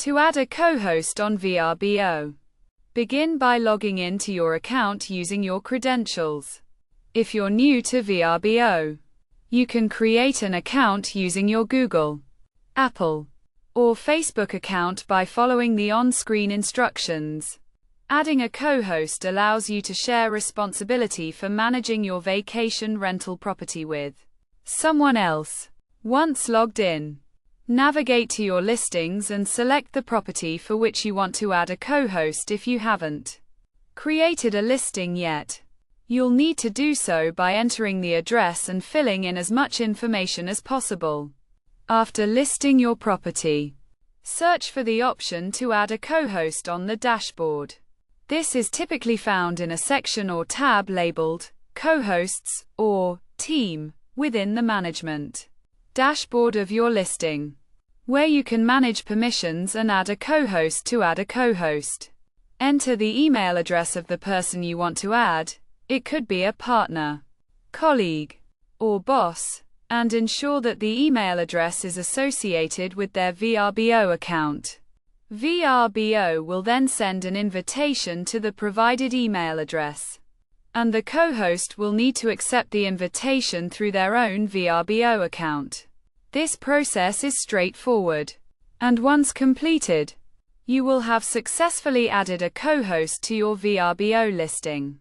To add a co-host on VRBO. Begin by logging into your account using your credentials. If you're new to VRBO, you can create an account using your Google, Apple, or Facebook account by following the on-screen instructions. Adding a co-host allows you to share responsibility for managing your vacation rental property with someone else. Once logged in, navigate to your listings and select the property for which you want to add a co-host if you haven't created a listing yet. You'll need to do so by entering the address and filling in as much information as possible. After listing your property, search for the option to add a co-host on the dashboard. This is typically found in a section or tab labeled Co-hosts or Team within the Management dashboard of your listing, where you can manage permissions and add a co-host. To add a co-host, enter the email address of the person you want to add. It could be a partner, colleague, or boss, and ensure that the email address is associated with their VRBO account. VRBO will then send an invitation to the provided email address, and the co-host will need to accept the invitation through their own VRBO account. This process is straightforward, and once completed, you will have successfully added a co-host to your VRBO listing.